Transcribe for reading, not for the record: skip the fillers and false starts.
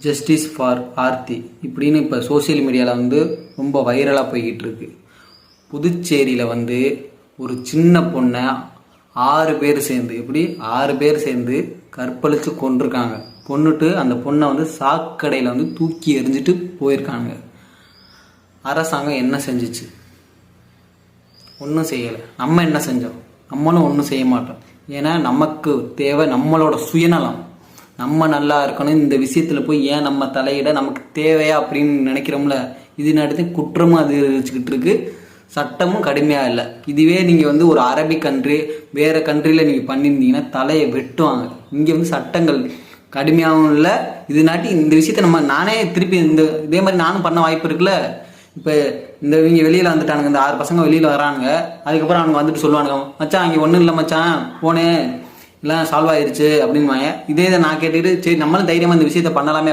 Justice for Aarthi இப்படின்னு இப்போ social மீடியாவில் வந்து ரொம்ப வைரலாக போய்கிட்டு இருக்கு. புதுச்சேரியில் வந்து ஒரு சின்ன பொண்ணை 6 பேர் சேர்ந்து எப்படி 6 பேர் சேர்ந்து கற்பழித்து கொண்டிருக்காங்க. கொன்னுட்டு அந்த பொண்ணை வந்து சாக்கடையில் வந்து தூக்கி எறிஞ்சிட்டு போயிருக்காங்க. அரசாங்கம் என்ன செஞ்சிச்சு? ஒன்றும் செய்யலை. நம்ம என்ன செஞ்சோம்? நம்மளும் ஒன்றும் செய்ய மாட்டோம். ஏன்னா நமக்கு தேவை நம்மளோட சுயநலம். நம்ம நல்லா இருக்கணும். இந்த விஷயத்தில் போய் ஏன் நம்ம தலையிட நமக்கு தேவையா அப்படின்னு நினைக்கிறோம்ல. இது நடத்தி குற்றமும் அதிகரிச்சுக்கிட்டு இருக்கு, சட்டமும் கடுமையாக இல்லை. இதுவே நீங்கள் வந்து ஒரு அரபிக் கண்ட்ரி வேறு கண்ட்ரியில் நீங்கள் பண்ணியிருந்தீங்கன்னா தலையை வெட்டுவாங்க. இங்கே வந்து சட்டங்கள் கடுமையாகவும் இல்லை. இது நாட்டி இந்த விஷயத்த நானே திருப்பி இதே மாதிரி நானும் பண்ண வாய்ப்பு இருக்குல்ல. இப்போ இவங்க வெளியில் வந்துட்டானுங்க, இந்த 6 பசங்க வெளியில் வரானுங்க. அதுக்கப்புறம் அவங்க வந்துட்டு சொல்லுவானுங்க, மச்சான் இங்கே ஒன்றும் இல்லை மச்சான், போனேன் எல்லாம் சால்வ் ஆயிடுச்சு அப்படின்வாங்க. இதே நான் கேட்டுக்கிட்டு சரி நம்மளும் தைரியமாக இந்த விஷயத்த பண்ணலாமே